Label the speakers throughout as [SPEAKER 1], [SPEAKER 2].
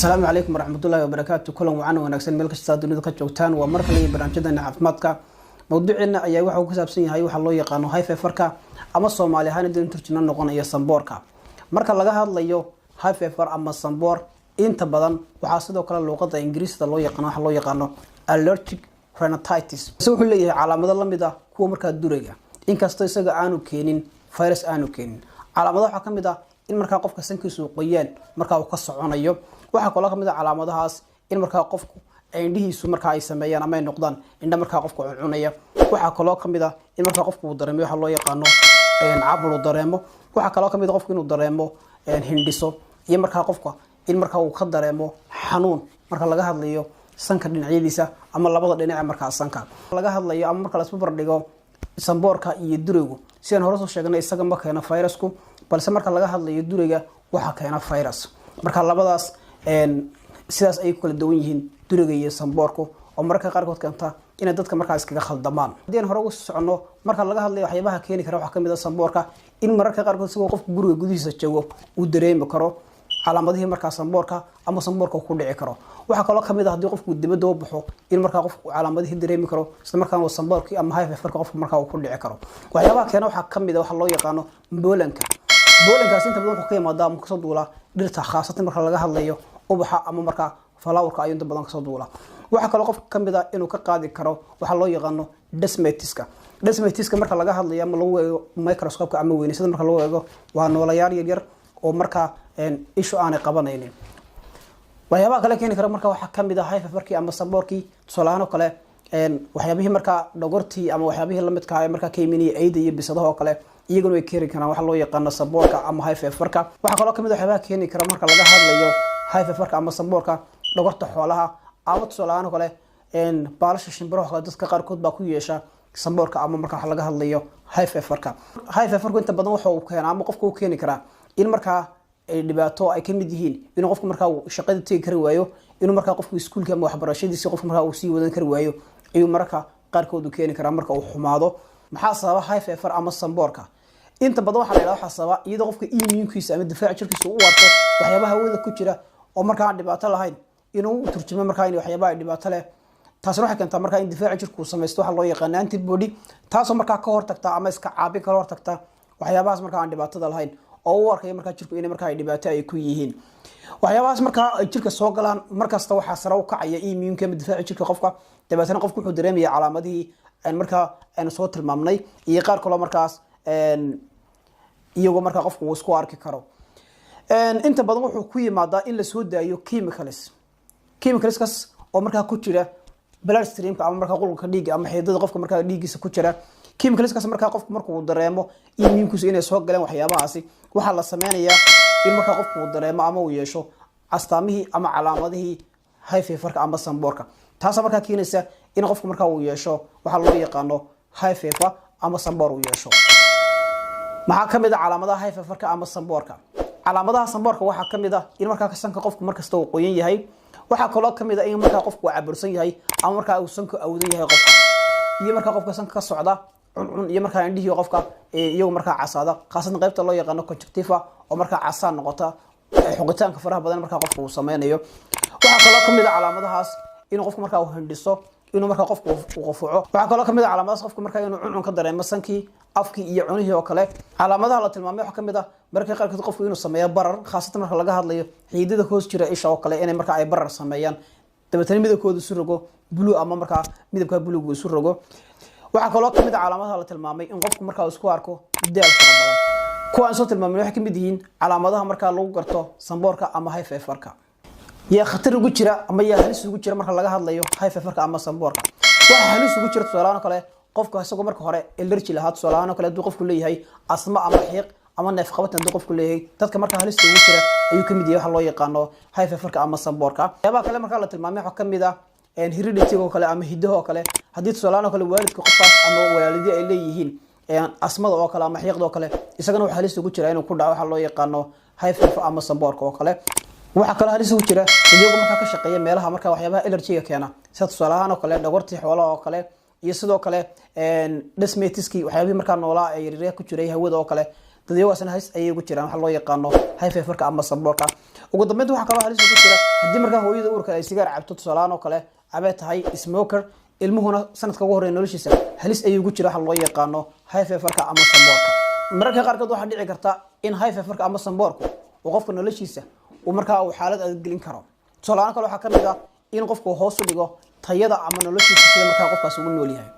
[SPEAKER 1] السلام عليكم ورحمة الله وبركاته. كلهم وعنا ونكسر ملك الشتات ونذكر جوتان ومركلي برامجنا عفماتك. موضوعنا أيه واحد وكسب سنين هاي وحلو يقانو هاي في فركة أما الصومالي هاي ندين ترجمنا نقول أيه صنبوركا. مركل لجها الله يو هاي في فر أما الصنبور أنت بدن وحاسده كلا اللغة الإنجليزية الله يقانو حلو يقانو allergic rhinitis. سووا اللي على مدى الله مدى هو مركل الدورية. إن كاستيسج عنو كينين فيروس عنو كينين. على مدى حكم مدى in marka qofka sankiisu qoyaan marka uu ka soconayo waxa kale kamid ah calaamadahaas in marka qofku indhihiisu marka ay sameeyaan ama ay noqdaan indha marka qofku cunaya waxa kale kamid ah in marka qofku uu dareemo waxa loo yaqaano cabul dareemo waxa kale kamid ah qofku inuu dareemo hindhiso iyo marka qofka in marka uu ka dareemo xanuun marka laga hadlayo sanka dhinacyadiisa ama labada dhinac marka sanka laga hadlayo ama marka la isku bardhigo sanboorka iyo duraygu sidaan hore soo sheegnay isaga ma keena fayrasku balse marka laga hadlayo durayga waxa keena virus marka labadaas sidaas ay kala duwan yihiin durayga iyo sanboorku oo marka qaarkood keenta in dadka marka iskaga khaldamaan hadii hore u socono marka laga hadlayo waxyaabaha keeni kara waxa kamid ah sanboorka in marka qaarkood sidoo qofku guriga gudihiisa joogo uu dareemi karo calaamadaha marka sanboorka ama sanboorka ku dhici karo waxa kale kamid ah hadii qofku dibadda u baxo in marka qofku calaamadaha dareemi karo isla markaana sanboorka ama high fever qofku marka uu ku dhici karo waxyaabaha keena waxa kamid ah waxa loo yaqaano boolanka boolankaas inta badan wuxuu ka yimaadaa ama kasoo duula dhirta khaasatan marka laga hadlayo ubaxa ama marka flowerka ayuu inta badan kasoo duula waxa kale qofka kamid ah inuu ka qaadi karo waxa loo yaqaano desmatiska marka laga hadlayo ama lagu eego microscope ama weynaysan marka lagu eego waa noolayaal yar oo marka ishu aan qabanaynin waxyaabaha kale keeni kara marka waxa kamid ah high feverki ama sanboorki tusaalahan kale waxyaabihii marka dhogortii ama waxyaabihii la midka ah marka keemini ayda iyo bisadaha oo kale iyaguna way keeni karaan waxa loo yaqaan sanboorka ama high feverka waxa kale kamid ah waxyaabaha keeni kara marka laga hadlayo high feverka ama sanboorka dhogorta xoolaha ama tusaalahan kale baalasha shimbiraha dadka qaarkood baa ku yeesha sanboorka ama marka waxa laga hadlayo high feverku inta badan waxa uu keenaa ama qofku uu keeni kara in marka ay dhibaato ay kamid yihiin inuu qofku marka uu shaqada tagi kari waayo inuu marka qofku iskuulka ama waxbarashadiisa qofku marka uu sii wadan kari waayo ayuu marka qaarkood u keeni kara marka uu xumaado maxaa sababa high fever ama sanboorka inta badan waxa la yiraahdaa waxa sababa iyadoo qofka immuunkiisa ama difaaca jirkiisa uu warto waxyaabaha hawada ku jira oo marka aan dhibaato lahayn inuu turjumo marka in waxyaabaha dhibaato leh taasina waxa keenta marka in difaaca jirku uu sameesto waxa loo yaqaan antibody taasoo marka ka hortagta ama iska caabi ka hortagta waxyaabahaas marka aan dhibaatada lahayn oo uu arkay marka jirku inay marka ay dhibaato ay ku yihiin waxyaabahaas marka ay jirka soo galaan markasta waxa sare u kacaya immuunka ama difaaca jirka qofka dabeetana qofku wuxuu dareemayaa calaamadihii marka aynu soo tilmaamnay iyo qaar kale markaas iyagoo marka qofku uu isku arki karo inta badan wuxuu ku yimaadaa in la soo daayo chemicalskaas oo marka ku jira blood streamka ama marka qulqulka dhiigga ama xiidada qofka marka dhiiggiisa ku jira chemicalskaas marka qofku markuu dareemo immuunkiisu inay soo galeen waxyaabahaasi waxa la sameeyaa in marka qofku uu dareemo ama uu yeesho astaamihii ama calaamadihii high feverka ama sanboorka taas marka keenaysa in qofku marka uu yeesho waxa loo yaqaano high fever ama sanboor uu yeesho maxaa kamid ah calaamadaha high feverka ama sanboorka calaamadaha sanboorka waxa kamid ah in marka sanka qofku markasta uu qoyan yahay waxa kale kamid ah in marka qofku cabursan yahay ama marka uu sanka awdan yahay qofka iyo marka qofka sanka ka socda cun iyo marka indhihi qofka iyo marka casada qaasad qaybta loo yaqaan conjunctiva oo marka casaan noqota xogitaanka faraha badan marka qofku uu sameeyo waxa kale kamid ah calaamadahaas in qofku marka uu hindhiso inuu marka qofku uu qufuco waxa kale kamid ah calaamadahaas qofku marka inuu cun ka dareemo sankii afkii iyo cunihii oo kale calaamadaha la tilmaamay waxa kamid ah marka qaarkood qofku inuu sameeyo barar khaasatan marka laga hadlayo xiidada hoos jira isha oo kale inay marka ay barar sameeyaan dabeetana midabkoodu isu rogo blue ama marka midabka buluuga isu rogo waxa kale kamid ah calaamadaha la tilmaamay in qofku marka uu isku arko daal fara badan kuwaan soo tilmaamay waxa kamid yihiin calaamadaha marka lagu garto sanboorka ama high feverka يا خطر ugu jira ama yaa halis ugu jira marka laga hadlayo high feverka ama sanboorka waxa halis ugu jira tusaalahan kale qofka isagoo marka hore allergy lahaa tusaalahan kale haduu qofku leeyahay asma ama xiiq ama neef qabad haduu qofku leeyahay dadka marka halis ugu jira ayuu kamid yahay waxa loo yaqaano high feverka ama sanboorka yaaba kale marka la tilmaamay waxa kamid ah heredity oo kale ama hidaha oo kale hadii tusaalahan kale waalidka qofkaas ama waalidii ay leeyihiin asmada oo kale ama xiiqda oo kale isagana waxa halis ugu jira inuu ku dhaco waxa loo yaqaano high fever ama sanboorka oo kale waxa kale halis ugu jira iyagu marka ka shaqeeya meelaha marka waxyaabaha allergy keena sida tusaalahan oo kale dhogortii xoolaha oo kale iyo sidoo kale desmatiski waxyaabaha marka noolaa ay yaryar ku jiray hawada oo kale dadyo waasna halis ay ugu jiraan waxa loo yaqaano high feverka ama sanboorka ugu dambeyntii waxa kale halis ku jira hadii marka hooyada uurka ay sigaar cabto tusalaan oo kale abay tahay smoker ilmuhuna sanadka ugu horeeyay noloshiisa halis ay ugu jira waxa loo yaqaano high feverka ama samboorka mararka qaarkood waxa dhici karta in high feverka ama samboorku uu qofka noloshiisa uu marka uu xaalad adag gelin karo tusalaan kale waxa kamid ah in qofku hoos u dhigo tayada ama noloshiisa sida marka qofkaas uu nool yahay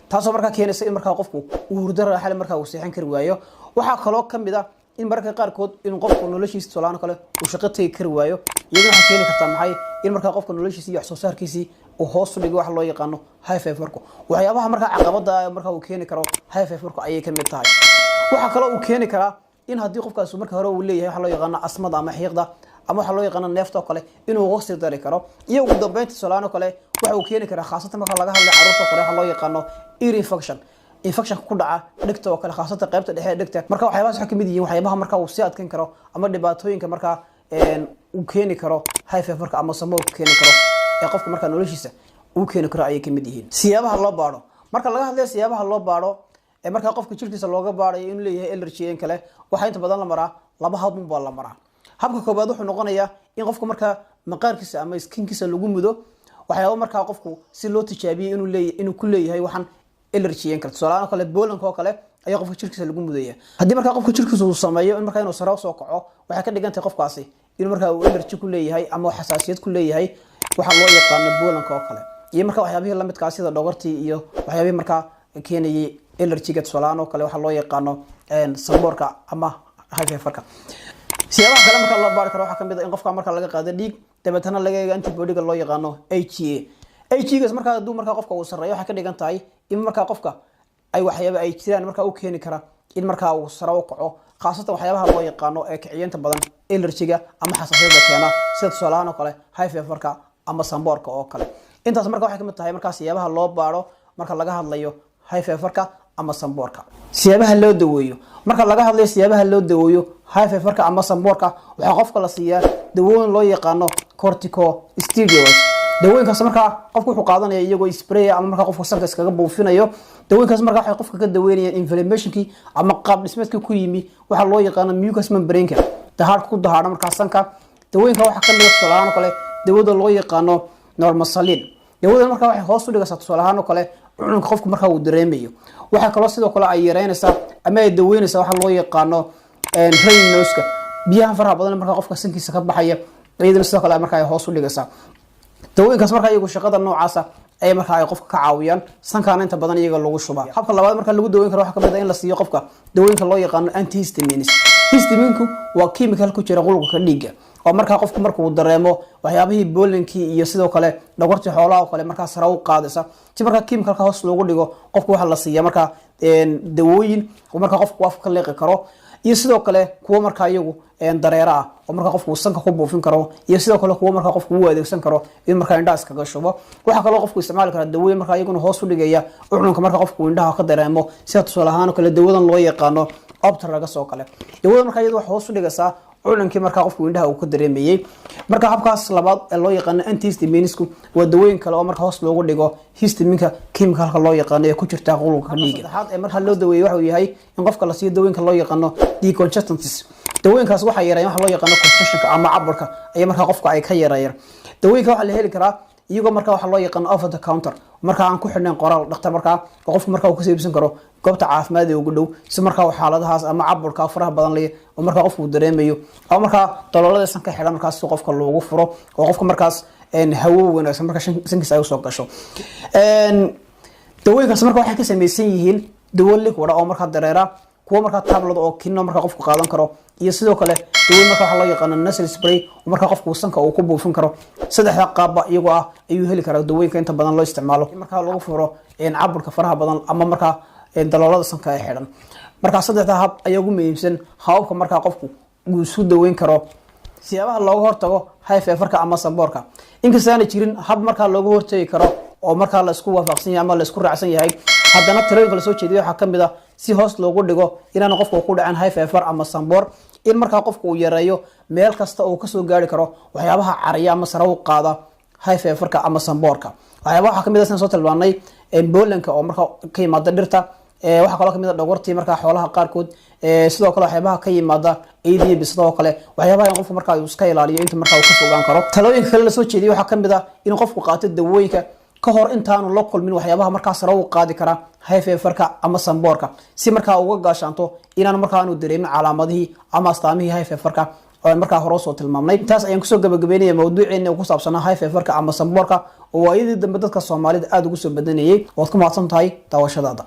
[SPEAKER 1] taasoo marka keenaysa in marka qofku uu hurdo raaxo marka uu seexan kari waayo waxa kale oo kamid ah in marka qaarkood in qofku noloshiisa tusalaan kale uu shaqo tagi kari waayo iyadoo waxa keeni karta maxay in marka qofka noloshiisa iyo wax soo saarkiisa uu hoos u dhigo wax loo yaqaano high feverku waxyaabaha marka caqabada marka uu keeni karo high feverku ayay kamid tahay waxa kale uu keeni kara in hadii qofkaas marka hore uu leeyahay wax loo yaqaano asmada ama xiiqda ama waxa loo yaqaan neefta kale inuu waqti dari karo iyo ugu dambeyntii salaano kale waxa uu keeni karaa khaasatan marka laga hadlayo caruurta kale waxa loo yaqaano ear infection ku dhaca dhigta oo kale khaasatan qaybta dhexe dhigta marka waxyaabahaas waxa kamid yihiin waxyaabaha marka uu si adkan karo ama dhibaatooyinka marka uu keeni karo high feverka ama samboorka keeni karo ee qofka marka noloshiisa uu keeni karo ayay kamid yihiin siyaabaha loo baaro marka laga hadlayo siyaabaha loo baaro ee marka qofka jirkiisa looga baarayo inuu leeyahay allergy kale waxa inta badan la maraa laba hab baa la maraa habka koobaad wuxuu noqonayaa in qofku marka maqaarkiisa ama skinkiisa lagu mudo waxyaabo marka qofku si loo tijaabiyo inuu ku leeyahay waxan allergy kale tusaale kale boolanka oo kale ayaa qofka jirkiisa lagu mudaya hadii marka qofka jirkiisa uu sameeyo in marka inuu sare soo kaco waxa ka dhigan tahay qofkaasi inuu marka uu allergy ku leeyahay ama xasaasiyad ku leeyahay waxa loo yaqaan boolanka oo kale iyo marka waxyaabaha la midka sida dhogortii iyo waxyaabaha marka keenayay allergy-ga tusaale kale waxa loo yaqaano samboorka ama high feverka siyaabaha kale marka loo baari karo waxa kamid ah in qofka marka laga qaado dhiig dabeetana laga eego antibody-ga loo yaqaano AGA marka haduu marka qofka uu sareeyo waxa ka dhigan tahay in marka qofka ay waxyaabo ay jiraan marka uu keeni kara in marka uu sare u kaco khaasatan waxyaabaha loo yaqaano ee kiciyanta badan allergy-ga ama xasaasiyadda keena sida tusaalahan kale high feverka ama samboorka oo kale intaas marka waxa kamid tahay marka siyaabaha loo baaro marka laga hadlayo high feverka ama samboorka siyaabaha loo daweeyo marka laga hadlayo siyaabaha loo daweeyo high feverka ama samboorka waxa qofka la siiyaa dawooyin loo yaqaano corticosteroids dawooyinkaas marka qofku wuxuu qaadanaya iyagoo spray ama marka qofku sanka iskaga buufinayo dawooyinkaas marka waxay qofka ka daweynayaan inflammationki ama qaab dhismeedka ku yimi waxa loo yaqaan mucous membrane-ka dahaar ku dahaara marka sanka dawooyinka waxa kamid ah tusaalahan kale dawada loo yaqaano normoxalin dawada marka waxay hoos u dhigaysaa tusaalahan kale cununka qofku marka uu dareemayo waxa kale sidoo kale ay yareynaysaa ama ay daweynaysaa waxa loo yaqaano rain nose-ka biyaha faraha badan marka qofka sankiisa ka baxaya iyadana sidoo kale marka ay hoos u dhigaysaa dawooyinkaas marka iyagu shaqada noocaas ay marka ay qofka ka caawiyaan sankaana inta badan iyaga lagu shubaa habka labaad marka lagu daweyn karo waxa kamid ah in la siiyo qofka dawooyinka loo yaqaan antihistamines histaminku waa chemical ku jira qulubka dhiigga oo marka qofku marka uu dareemo waxyaabihii boolanki iyo sidoo kale dhogortii xoolaha oo kale marka sare u qaadaysa si marka chemicalka hoos loogu dhigo qofku waxa la siiyaa marka dawooyin oo marka qofku afka ka leeqi karo iyo sidoo kale kuwa marka iyagu dareera ah oo marka qofku sanka ku buufin karo iyo sidoo kale kuwa marka qofku uu adeegsan karo in marka indhaha kaga shubo waxa kale qofku isticmaali kara dawooyin marka iyaguna hoos u dhigaya cununka marka qofku indhaha ka dareemo sida tusaalahaan kale dawadan loo yaqaano optaragas oo kale dawada marka iyadu wax hoos u dhigaysaa culankii marka qofku indhaha uu ka dareemayay marka habkaas labaad ee loo yaqaan antihistaminesku waa dawooyin kale oo marka hoos loogu dhigo histaminka chemicalka loo yaqaan ee ku jirta qulubka dhiigga saddexaad ee marka loo daweeyo waxa uu yahay in qofka la siiyo dawooyinka loo yaqaan decongestants dawooyinkaas waxa yareeyaan waxa loo yaqaan congestionka ama caburka ay marka qofka ay ka yareeyaan dawooyinka waxa la heli karaa iyagoo marka waxa loo yaqaan over the counter marka aan ku xidhneen qoraal dhakhtar marka qofku marka uu ka iibsan karo goobta caafimaad ee ugu dhow si marka xaaladahaas ama caburka faraha badan leh oo marka qofku dareemayo ama marka daloolada sanka xidhan markaas qofka loogu furo oo qofka markaas hawo wanaagsan marka sankiisa ay soo gasho dawooyinkaas marka waxay ka sameeysan yihiin dawo liquid oo marka dareera kuwa marka tablet oo kinno marka qofku qaadan karo iyo sidoo kale dawo marka waxa loo yaqaan nasal spray oo marka qofku sanka uu ku buufin karo saddexda qaabba iyagoo ah ayuu heli karaa dawooyinka inta badan loo isticmaalo marka lagu furo caburka faraha badan ama marka daloolada sanka ay xidhan marka saddexda hab ayaa ugu muhiimsan hababka marka qofku uu isu daweyn karo siyaabaha looga hortago high feverka ama samboorka inkasta aan jirin hab marka looga hortagi karo oo marka la isku waafaqsan yahay ama la isku raacsan yahay haddana tirooyinka la soo jeediyo waxa kamid ah si hoos loogu dhigo inaan qofku ku dhacin high fever ama samboor in marka qofku uu yareeyo meel kasta oo ka soo gaari karo waxyaabaha cariya ama sare u qaada high feverka ama samboorka waxyaabaha waxa kamid ah soo tilmaanay boolanka oo marka ka yimaada dhirta waxa kale kamid ah dhogortii marka xoolaha qaarkood sidoo kale waxyaabaha ka yimaada ADB sidoo kale waxyaabaha qofku marka uu iska ilaaliyo inta marka uu ka fogaan karo talooyinka kale la soo jeediyay waxa kamid ah in qofku qaato dawooyinka ka hor intaanu la kulmin waxyaabaha marka sare u qaadi kara high feverka ama sanboorka si marka uga gaashaanto inaan marka aanu dareemin calaamadihi ama astaamihii high feverka oo marka hore soo tilmaamnay taas ayaan kusoo gabagabeynay mawduuceena ku saabsanaa high feverka ama sanboorka oo waayadii dambe dadka Soomaalida aad ugu soo badanayay oo ku mahadsan tahay daawashadaada